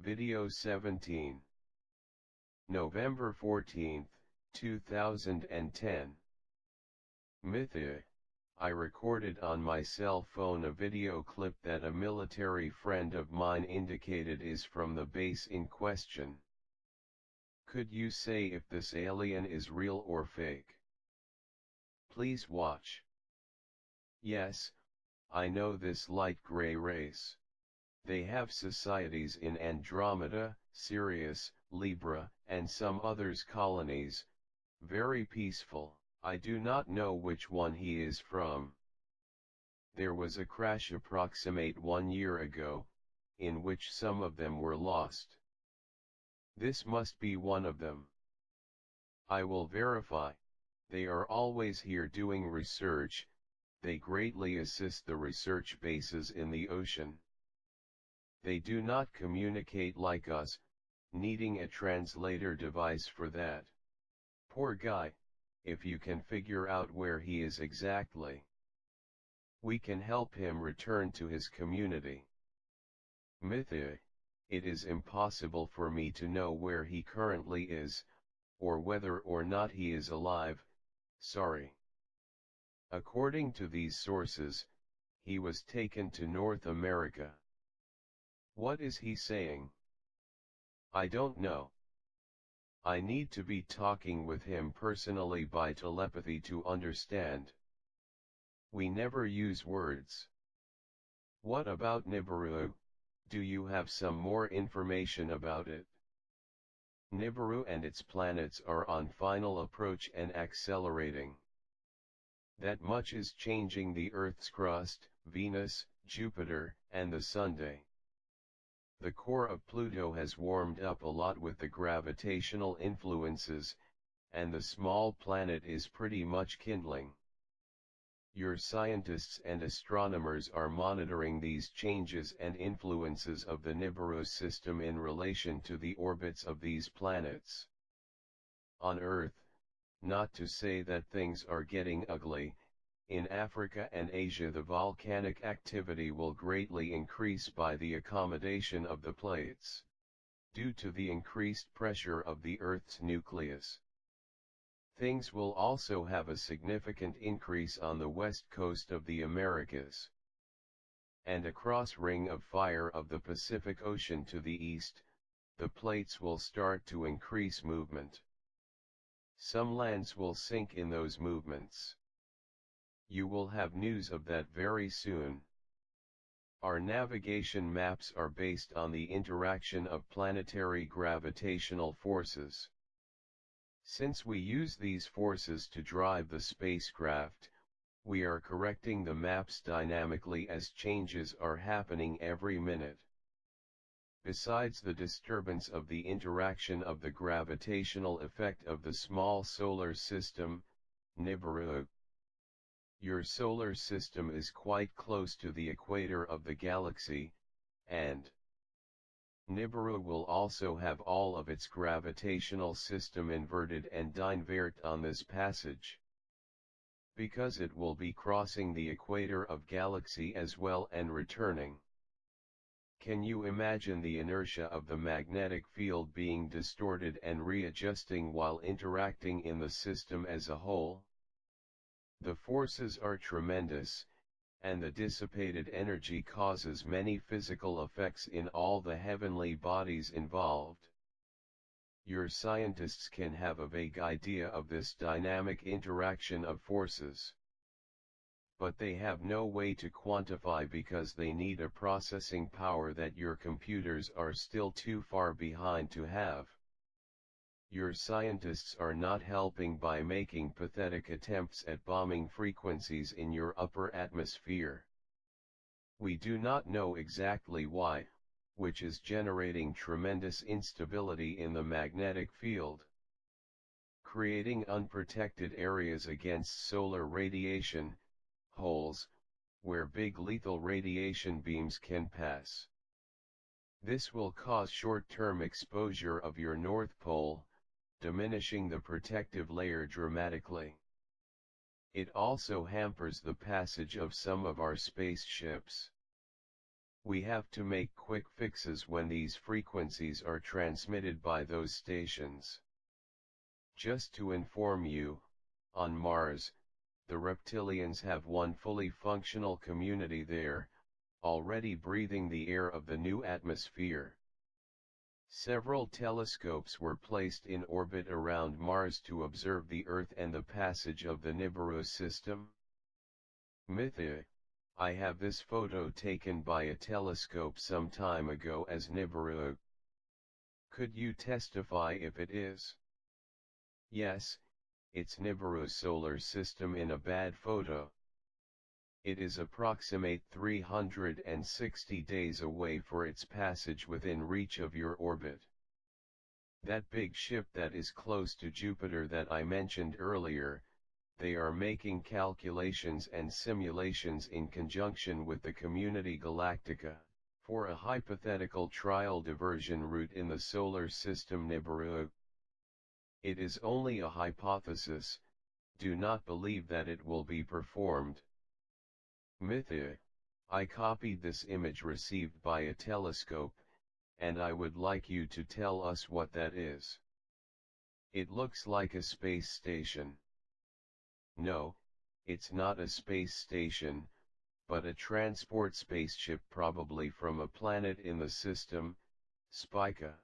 Video 17. November 14, 2010. Mythi. I recorded on my cell phone a video clip that a military friend of mine indicated is from the base in question. Could you say if this alien is real or fake? Please watch. Yes, I know this light gray race. They have societies in Andromeda, Sirius, Libra, and some others colonies, very peaceful. I do not know which one he is from. There was a crash approximate 1 year ago, in which some of them were lost. This must be one of them. I will verify. They are always here doing research. They greatly assist the research bases in the ocean. They do not communicate like us, needing a translator device for that. Poor guy, if you can figure out where he is exactly, we can help him return to his community. Mythi. It is impossible for me to know where he currently is, or whether or not he is alive, sorry. According to these sources, he was taken to North America. What is he saying? I don't know. I need to be talking with him personally by telepathy to understand. We never use words. What about Nibiru? Do you have some more information about it? Nibiru and its planets are on final approach and accelerating. That much is changing the Earth's crust, Venus, Jupiter, and the Sunday. The core of Pluto has warmed up a lot with the gravitational influences, and the small planet is pretty much kindling. Your scientists and astronomers are monitoring these changes and influences of the Nibiru system in relation to the orbits of these planets. On Earth, not to say that things are getting ugly, in Africa and Asia the volcanic activity will greatly increase by the accommodation of the plates, due to the increased pressure of the Earth's nucleus. Things will also have a significant increase on the west coast of the Americas. And across Ring of Fire of the Pacific Ocean to the east, the plates will start to increase movement. Some lands will sink in those movements. You will have news of that very soon. Our navigation maps are based on the interaction of planetary gravitational forces. Since we use these forces to drive the spacecraft, we are correcting the maps dynamically as changes are happening every minute. Besides the disturbance of the interaction of the gravitational effect of the small solar system, Nibiru. Your solar system is quite close to the equator of the galaxy, and Nibiru will also have all of its gravitational system inverted and invert on this passage. Because it will be crossing the equator of galaxy as well and returning. Can you imagine the inertia of the magnetic field being distorted and readjusting while interacting in the system as a whole? The forces are tremendous, and the dissipated energy causes many physical effects in all the heavenly bodies involved. Your scientists can have a vague idea of this dynamic interaction of forces. But they have no way to quantify because they need a processing power that your computers are still too far behind to have. Your scientists are not helping by making pathetic attempts at bombing frequencies in your upper atmosphere. We do not know exactly why, which is generating tremendous instability in the magnetic field, creating unprotected areas against solar radiation, holes, where big lethal radiation beams can pass. This will cause short-term exposure of your North Pole, diminishing the protective layer dramatically. It also hampers the passage of some of our spaceships. We have to make quick fixes when these frequencies are transmitted by those stations. Just to inform you, on Mars, the reptilians have one fully functional community there, already breathing the air of the new atmosphere. Several telescopes were placed in orbit around Mars to observe the Earth and the passage of the Nibiru system. Mythi, I have this photo taken by a telescope some time ago as Nibiru. Could you testify if it is? Yes, it's Nibiru solar system in a bad photo. It is approximate 360 days away for its passage within reach of your orbit. That big ship that is close to Jupiter that I mentioned earlier, they are making calculations and simulations in conjunction with the Community Galactica, for a hypothetical trial diversion route in the solar system Nibiru. It is only a hypothesis, do not believe that it will be performed. Mythi, I copied this image received by a telescope, and I would like you to tell us what that is. It looks like a space station. No, it's not a space station, but a transport spaceship probably from a planet in the system, Spica.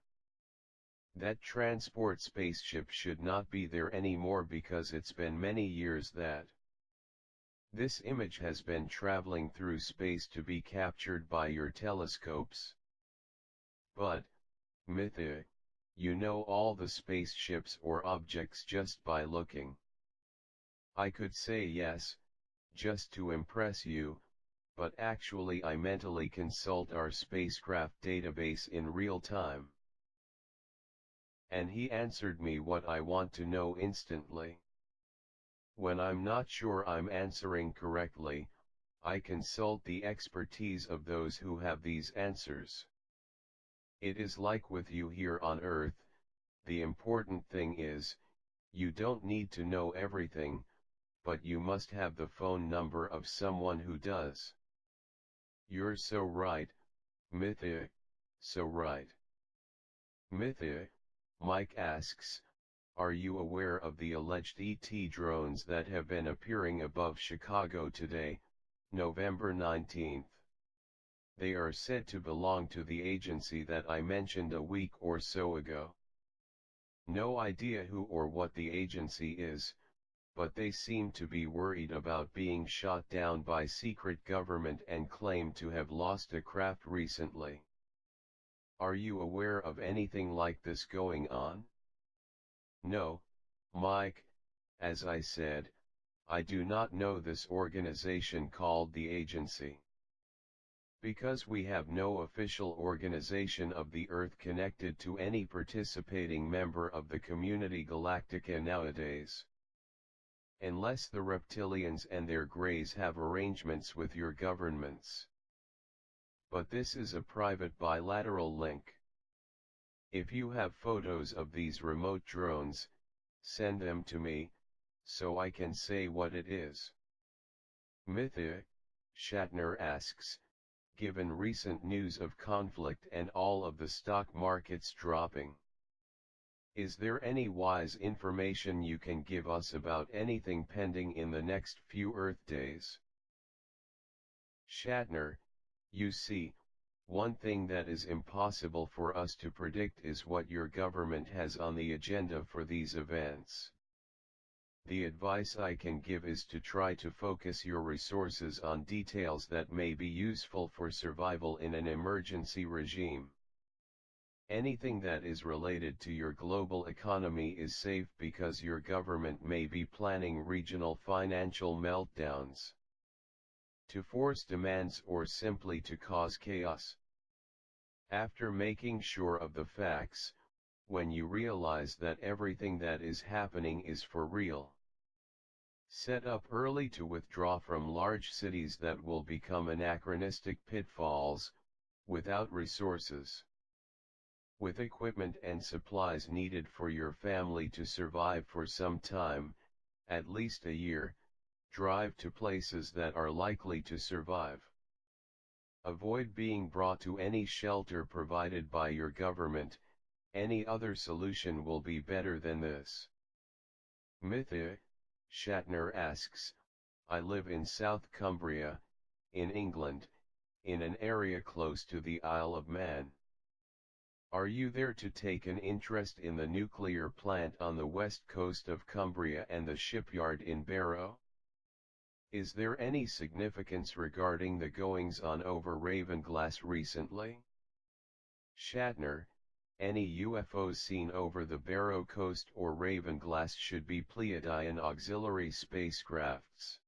That transport spaceship should not be there anymore because it's been many years that this image has been traveling through space to be captured by your telescopes. But, Mythi, you know all the spaceships or objects just by looking. I could say yes, just to impress you, but actually I mentally consult our spacecraft database in real time. And he answered me what I want to know instantly. When I'm not sure I'm answering correctly, I consult the expertise of those who have these answers. It is like with you here on Earth, the important thing is, you don't need to know everything, but you must have the phone number of someone who does. You're so right, Mythi, so right. Mythi, Mike asks, are you aware of the alleged ET drones that have been appearing above Chicago today, November 19th? They are said to belong to the agency that I mentioned a week or so ago. No idea who or what the agency is, but they seem to be worried about being shot down by secret government and claim to have lost a craft recently. Are you aware of anything like this going on? No, Mike, as I said, I do not know this organization called the agency. Because we have no official organization of the Earth connected to any participating member of the Community Galactica nowadays. Unless the reptilians and their greys have arrangements with your governments. But this is a private bilateral link. If you have photos of these remote drones, send them to me, so I can say what it is. Mythi, Shatner asks, given recent news of conflict and all of the stock markets dropping, is there any wise information you can give us about anything pending in the next few Earth days? Shatner, you see, one thing that is impossible for us to predict is what your government has on the agenda for these events. The advice I can give is to try to focus your resources on details that may be useful for survival in an emergency regime. Anything that is related to your global economy is safe because your government may be planning regional financial meltdowns, to force demands or simply to cause chaos. After making sure of the facts, when you realize that everything that is happening is for real, set up early to withdraw from large cities that will become anachronistic pitfalls, without resources. With equipment and supplies needed for your family to survive for some time, at least a year, drive to places that are likely to survive. Avoid being brought to any shelter provided by your government. Any other solution will be better than this. Mythi, Shatner asks, I live in South Cumbria, in England, in an area close to the Isle of Man. Are you there to take an interest in the nuclear plant on the west coast of Cumbria and the shipyard in Barrow? Is there any significance regarding the goings-on over Ravenglass recently? Shatner, any UFOs seen over the Barrow coast or Ravenglass should be Pleiadian auxiliary spacecrafts.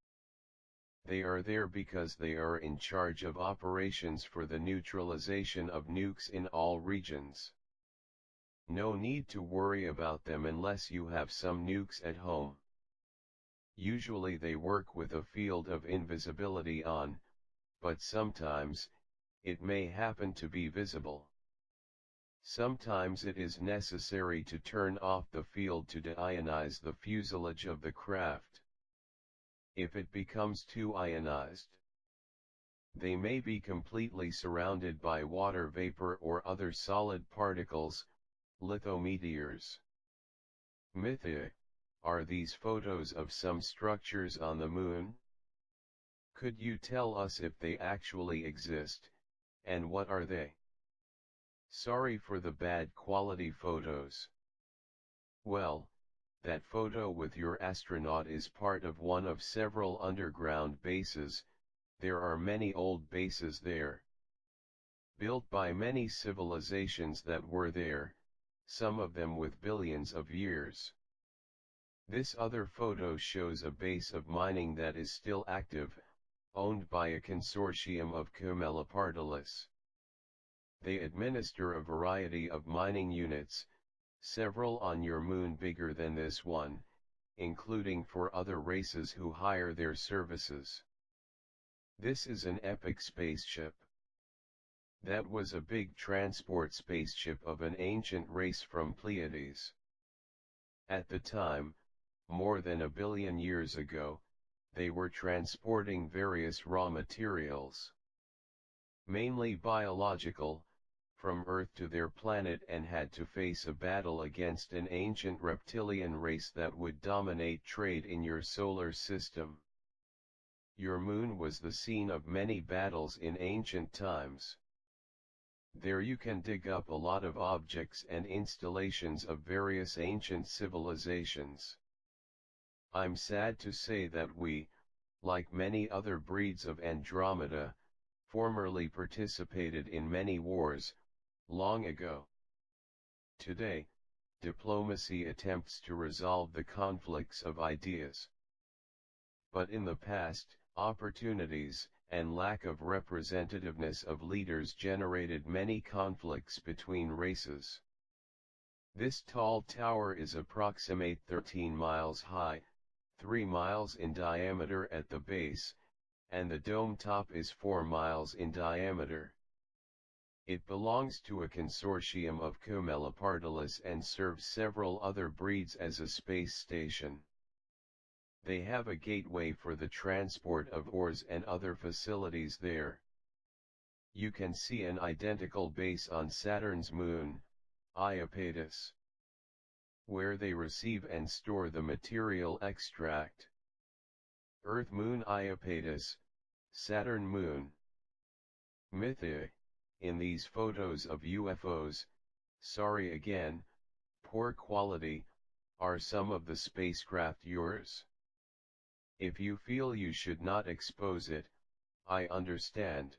They are there because they are in charge of operations for the neutralization of nukes in all regions. No need to worry about them unless you have some nukes at home. Usually they work with a field of invisibility on, but sometimes, it may happen to be visible. Sometimes it is necessary to turn off the field to deionize the fuselage of the craft. If it becomes too ionized, they may be completely surrounded by water vapor or other solid particles, lithometeors. Mythi, are these photos of some structures on the moon? Could you tell us if they actually exist, and what are they? Sorry for the bad quality photos. Well, that photo with your astronaut is part of one of several underground bases. There are many old bases there, built by many civilizations that were there, some of them with billions of years. This other photo shows a base of mining that is still active, owned by a consortium of Camelopardalis. They administer a variety of mining units, several on your moon bigger than this one, including for other races who hire their services. This is an epic spaceship. That was a big transport spaceship of an ancient race from Pleiades. At the time, more than 1 billion years ago, they were transporting various raw materials, mainly biological, from Earth to their planet and had to face a battle against an ancient reptilian race that would dominate trade in your solar system. Your moon was the scene of many battles in ancient times. There you can dig up a lot of objects and installations of various ancient civilizations. I'm sad to say that we, like many other breeds of Andromeda, formerly participated in many wars, long ago. Today, diplomacy attempts to resolve the conflicts of ideas. But in the past, opportunities, and lack of representativeness of leaders generated many conflicts between races. This tall tower is approximate 13 miles high, 3 miles in diameter at the base, and the dome top is 4 miles in diameter. It belongs to a consortium of Camelopardalis and serves several other breeds as a space station. They have a gateway for the transport of ores and other facilities there. You can see an identical base on Saturn's moon, Iapetus, where they receive and store the material extract. Earth moon Iapetus, Saturn moon. Mythi, in these photos of UFOs, sorry again, poor quality, are some of the spacecraft yours? If you feel you should not expose it, I understand.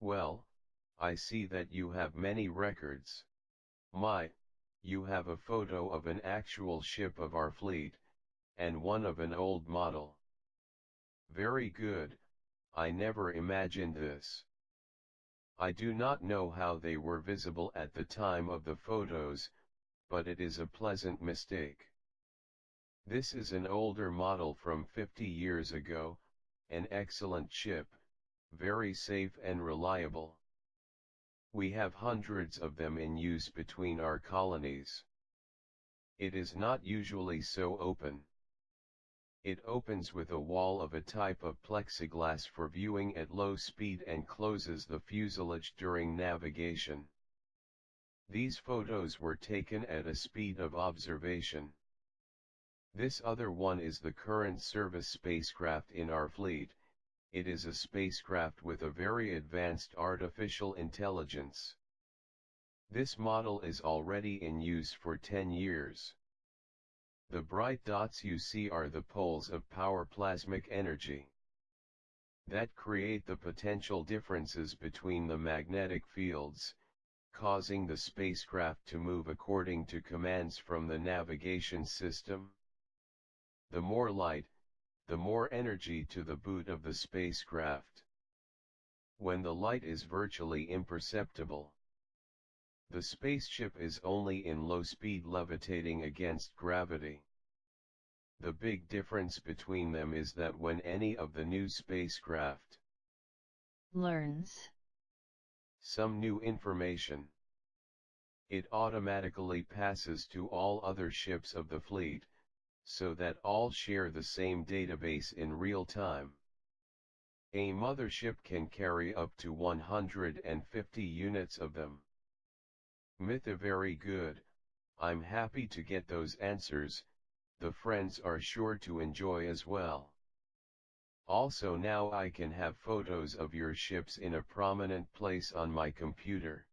Well, I see that you have many records. You have a photo of an actual ship of our fleet, and one of an old model. Very good, I never imagined this. I do not know how they were visible at the time of the photos, but it is a pleasant mistake. This is an older model from 50 years ago, an excellent ship, very safe and reliable. We have hundreds of them in use between our colonies. It is not usually so open. It opens with a wall of a type of plexiglass for viewing at low speed and closes the fuselage during navigation. These photos were taken at a speed of observation. This other one is the current service spacecraft in our fleet. It is a spacecraft with a very advanced artificial intelligence. This model is already in use for 10 years. The bright dots you see are the poles of power plasmic energy that create the potential differences between the magnetic fields, causing the spacecraft to move according to commands from the navigation system. The more light, the more energy to the boot of the spacecraft. When the light is virtually imperceptible, the spaceship is only in low speed levitating against gravity. The big difference between them is that when any of the new spacecraft learns some new information, it automatically passes to all other ships of the fleet, so that all share the same database in real time. A mothership can carry up to 150 units of them. Mythi very good, I'm happy to get those answers, the friends are sure to enjoy as well. Also now I can have photos of your ships in a prominent place on my computer.